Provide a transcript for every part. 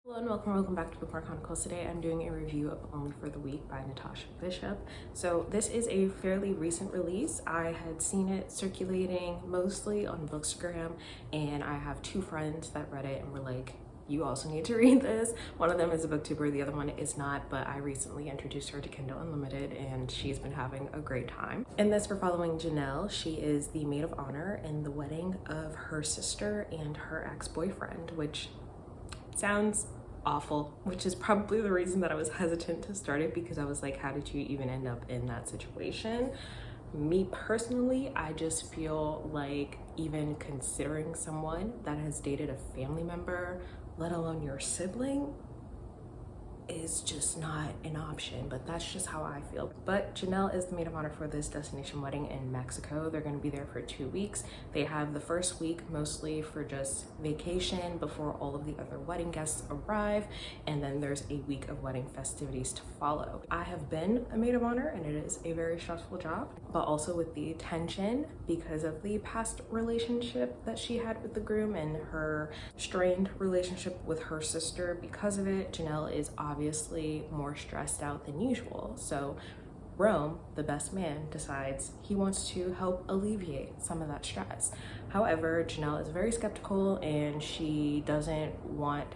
Hello and welcome back to Bookmark Chronicles. Today I'm doing a review of Only for the Week by Natasha Bishop. So this is a fairly recent release. I had seen it circulating mostly on Bookstagram, and I have two friends that read it and were like, you also need to read this. One of them is a booktuber, the other one is not, but I recently introduced her to Kindle Unlimited and she's been having a great time. In this, we're following Janelle. She is the maid of honor in the wedding of her sister and her ex-boyfriend, which sounds awful, which is probably the reason that I was hesitant to start it, because I was like, how did you even end up in that situation? Me personally, I just feel like even considering someone that has dated a family member, let alone your sibling, is just not an option, but that's just how I feel. But Janelle is the maid of honor for this destination wedding in Mexico. They're going to be there for 2 weeks. They have the first week mostly for just vacation before all of the other wedding guests arrive, and then there's a week of wedding festivities to follow. I have been a maid of honor and it is a very stressful job, but also with the tension because of the past relationship that she had with the groom and her strained relationship with her sister. Because of it, Janelle is obviously more stressed out than usual. So Rome, the best man, decides he wants to help alleviate some of that stress. However, Janelle is very skeptical and she doesn't want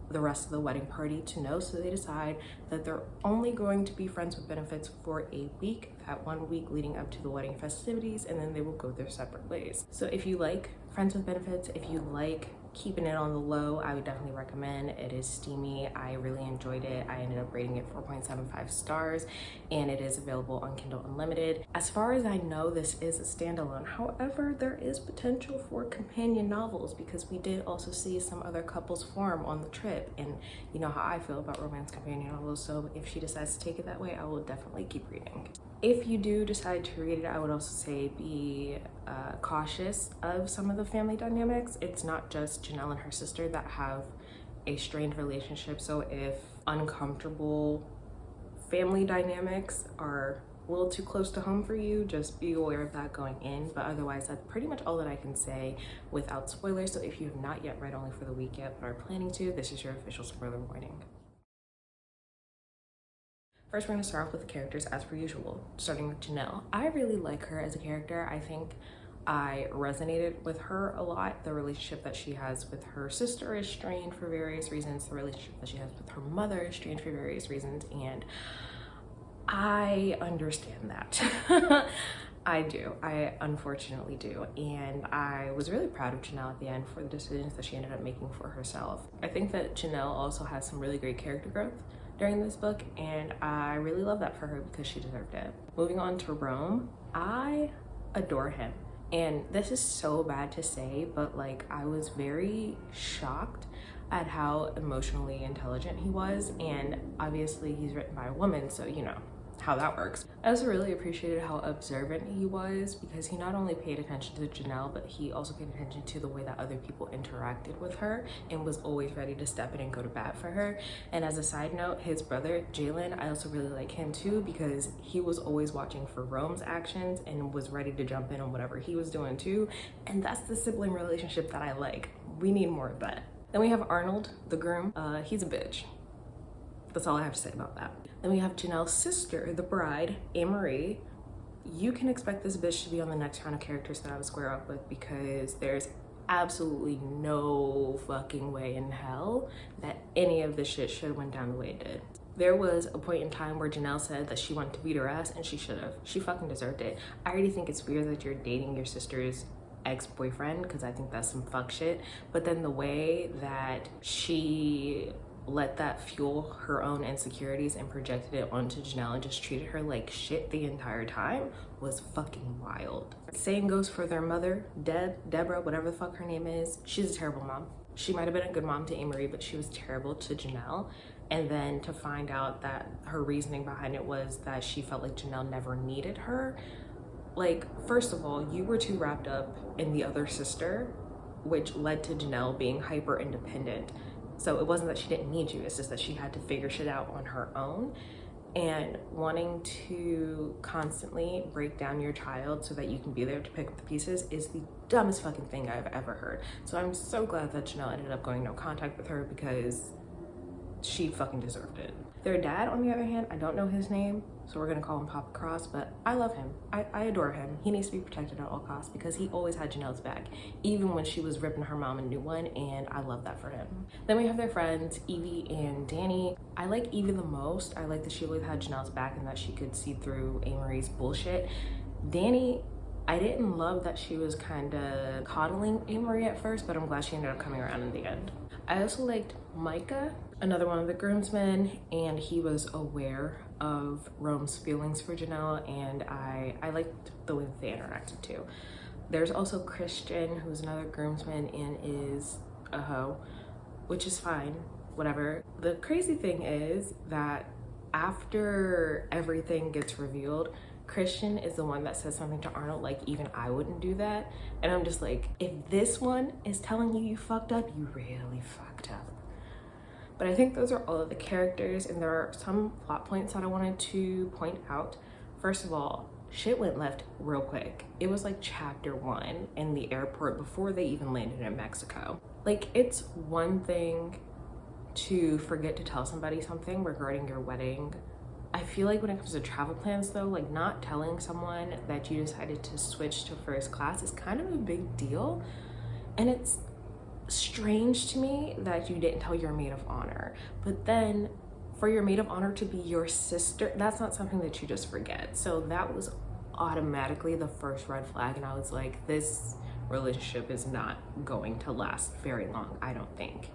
the rest of the wedding party to know, so they decide that they're only going to be friends with benefits for a week, that 1 week leading up to the wedding festivities, and then they will go their separate ways. So if you like friends with benefits, if you like keeping it on the low, I would definitely recommend. It is steamy. I really enjoyed it. I ended up rating it 4.75 stars, and it is available on Kindle Unlimited. As far as I know, this is a standalone. However, there is potential for companion novels because we did also see some other couples form on the trip, and you know how I feel about romance companion novels, so if she decides to take it that way, I will definitely keep reading. If you do decide to read it, I would also say be cautious of some of the family dynamics. It's not just Janelle and her sister that have a strained relationship, so if uncomfortable family dynamics are a little too close to home for you, just be aware of that going in. But otherwise, that's pretty much all that I can say without spoilers. So if you have not yet read Only for the Week yet but are planning to, this is your official spoiler warning. First, we're going to start off with the characters as per usual, starting with Janelle. I really like her as a character. I think I resonated with her a lot. The relationship that she has with her sister is strained for various reasons. The relationship that she has with her mother is strained for various reasons, and I understand that. I do. I unfortunately do. And I was really proud of Janelle at the end for the decisions that she ended up making for herself. I think that Janelle also has some really great character growth during this book, and I really love that for her because she deserved it. Moving on to Rome, I adore him. And this is so bad to say, but like, I was very shocked at how emotionally intelligent he was. And obviously he's written by a woman, so you know how that works. I also really appreciated how observant he was, because he not only paid attention to Janelle, but he also paid attention to the way that other people interacted with her and was always ready to step in and go to bat for her. And as a side note, his brother Jalen, I also really like him too, because he was always watching for Rome's actions and was ready to jump in on whatever he was doing too. And that's the sibling relationship that I like. We need more of that. Then we have Arnold, the groom. He's a bitch. That's all I have to say about that. Then we have Janelle's sister, the bride, Anne-Marie. You can expect this bitch to be on the next round of characters that I would square up with, because there's absolutely no fucking way in hell that any of this shit should have went down the way it did. There was a point in time where Janelle said that she wanted to beat her ass, and she should have. She fucking deserved it. I already think it's weird that you're dating your sister's ex-boyfriend, because I think that's some fuck shit. But then the way that she let that fuel her own insecurities and projected it onto Janelle and just treated her like shit the entire time was fucking wild. Same goes for their mother, Deborah, whatever the fuck her name is. She's a terrible mom. She might have been a good mom to Anne-Marie, but she was terrible to Janelle. And then to find out that her reasoning behind it was that she felt like Janelle never needed her. Like, first of all, you were too wrapped up in the other sister, which led to Janelle being hyper independent. So it wasn't that she didn't need you, it's just that she had to figure shit out on her own. And wanting to constantly break down your child so that you can be there to pick up the pieces is the dumbest fucking thing I've ever heard. So I'm so glad that Janelle ended up going no contact with her, because she fucking deserved it. Their dad, on the other hand, I don't know his name, so we're gonna call him Papa Cross, but I love him. I adore him. He needs to be protected at all costs because he always had Janelle's back, even when she was ripping her mom a new one, and I love that for him. Then we have their friends, Evie and Danny. I like Evie the most. I like that she always had Janelle's back and that she could see through Amory's bullshit. Danny, I didn't love that she was kind of coddling Amory at first, but I'm glad she ended up coming around in the end. I also liked Micah, another one of the groomsmen, and he was aware of Rome's feelings for Janelle, and I liked the way that they interacted too. There's also Christian, who's another groomsman and is a hoe, which is fine, whatever. The crazy thing is that after everything gets revealed, Christian is the one that says something to Arnold like even I wouldn't do that. And I'm just like, if this one is telling you you fucked up, you really fucked up. But I think those are all of the characters, and there are some plot points that I wanted to point out. First of all, shit went left real quick. It was like chapter 1 in the airport before they even landed in Mexico. Like, it's one thing to forget to tell somebody something regarding your wedding. I feel like when it comes to travel plans though, like not telling someone that you decided to switch to first class is kind of a big deal. And it's strange to me that you didn't tell your maid of honor. But then for your maid of honor to be your sister, that's not something that you just forget. So that was automatically the first red flag. And I was like, this relationship is not going to last very long, I don't think.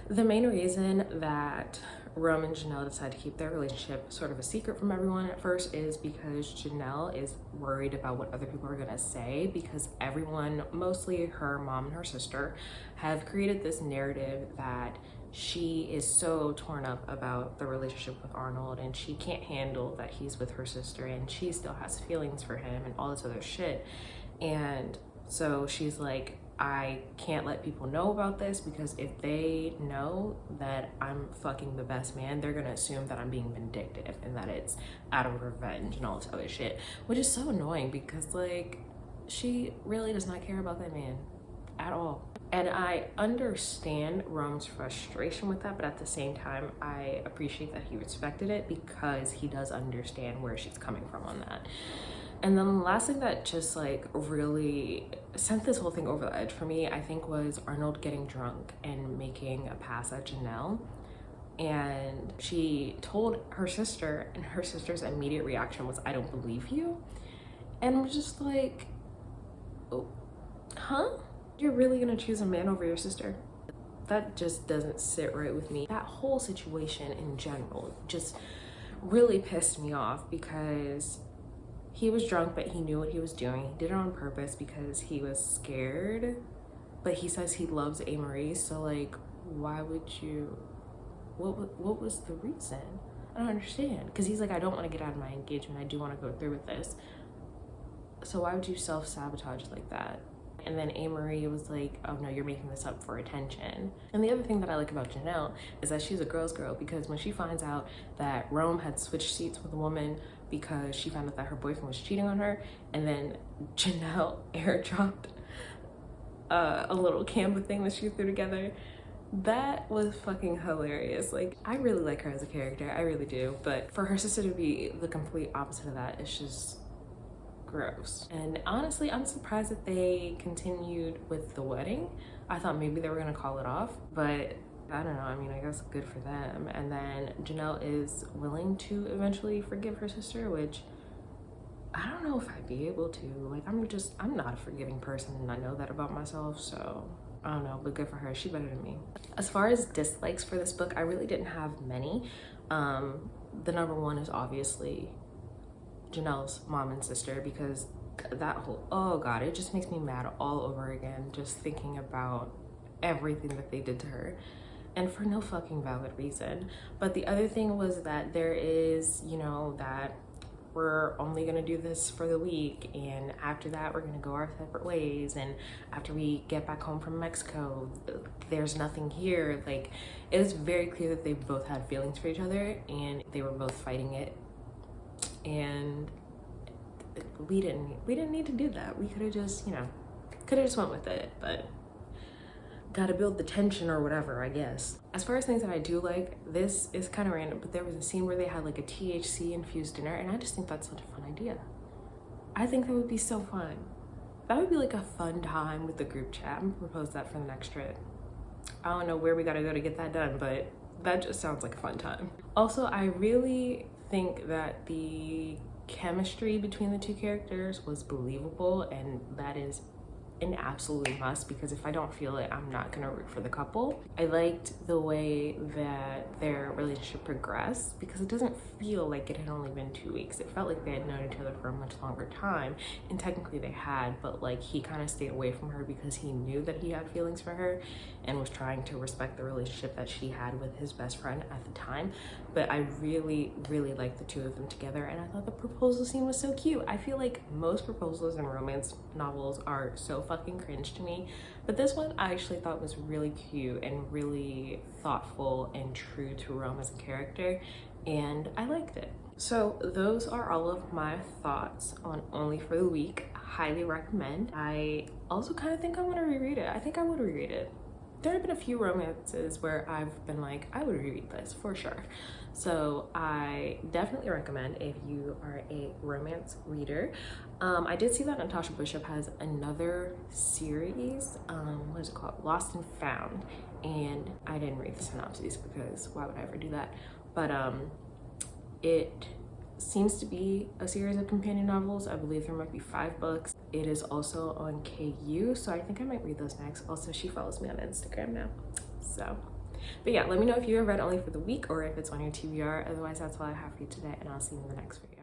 The main reason that Rome and Janelle decide to keep their relationship sort of a secret from everyone at first is because Janelle is worried about what other people are gonna say, because everyone, mostly her mom and her sister, have created this narrative that she is so torn up about the relationship with Arnold and she can't handle that he's with her sister and she still has feelings for him and all this other shit. And so she's like, I can't let people know about this because if they know that I'm fucking the best man, they're gonna assume that I'm being vindictive and that it's out of revenge and all this other shit, which is so annoying because like she really does not care about that man at all. And I understand Rome's frustration with that, but at the same time, I appreciate that he respected it because he does understand where she's coming from on that. And then the last thing that just like really sent this whole thing over the edge for me, I think, was Arnold getting drunk and making a pass at Janelle. And she told her sister, and her sister's immediate reaction was, I don't believe you. And I'm just like, oh, huh? You're really gonna choose a man over your sister? That just doesn't sit right with me. That whole situation in general just really pissed me off because he was drunk, but he knew what he was doing. He did it on purpose because he was scared. But he says he loves Amory, so like, why would you? What was the reason? I don't understand. Because he's like, I don't want to get out of my engagement. I do want to go through with this. So why would you self-sabotage like that? And then Amory was like, oh no, you're making this up for attention. And the other thing that I like about Janelle is that she's a girl's girl, because when she finds out that Rome had switched seats with a woman because she found out that her boyfriend was cheating on her, and then Janelle airdropped a little Canva thing that she threw together, that was fucking hilarious. Like, I really like her as a character, I really do. But for her sister to be the complete opposite of that, it's just gross. And honestly, I'm surprised that they continued with the wedding. I thought maybe they were gonna call it off, but I don't know. I mean, I guess good for them. And then Janelle is willing to eventually forgive her sister, which I don't know if I'd be able to. Like, I'm not a forgiving person, and I know that about myself, so I don't know, but good for her. She's better than me. As far as dislikes for this book, I really didn't have many. The number one is obviously Janelle's mom and sister, because that whole, oh god, it just makes me mad all over again just thinking about everything that they did to her, and for no fucking valid reason. But the other thing was that there is, you know, that we're only gonna do this for the week, and after that we're gonna go our separate ways, and after we get back home from Mexico there's nothing here. Like, it was very clear that they both had feelings for each other and they were both fighting it, and we didn't need to do that. We could have just, you know, went with it. But gotta build the tension or whatever, I guess. As far as things that I do like, this is kind of random, but there was a scene where they had like a THC infused dinner, and I just think that's such a fun idea. I think that would be so fun. That would be like a fun time with the group chat. I'm gonna propose that for the next trip. I don't know where we gotta go to get that done, but that just sounds like a fun time. Also, I really think that the chemistry between the two characters was believable, and that is an absolute must, because if I don't feel it, I'm not gonna root for the couple. I liked the way that their relationship progressed, because it doesn't feel like it had only been 2 weeks. It felt like they had known each other for a much longer time, and technically they had, but like he kind of stayed away from her because he knew that he had feelings for her and was trying to respect the relationship that she had with his best friend at the time. But I really, really liked the two of them together, and I thought the proposal scene was so cute. I feel like most proposals in romance novels are so fucking cringe to me, but this one I actually thought was really cute and really thoughtful and true to Rome as a character, and I liked it. So those are all of my thoughts on Only for the Week. Highly recommend. I also kind of think I want to reread it. I think I would reread it. There have been a few romances where I've been like, I would reread this for sure. So I definitely recommend if you are a romance reader. I did see that Natasha Bishop has another series, what is it called? Lost and Found. And I didn't read the synopses because why would I ever do that? But it seems to be a series of companion novels. I believe there might be 5 books. It is also on KU, so I think I might read those next. Also, she follows me on Instagram now, so. But yeah, let me know if you have read Only for the Week or if it's on your TBR. Otherwise, that's all I have for you today, and I'll see you in the next video.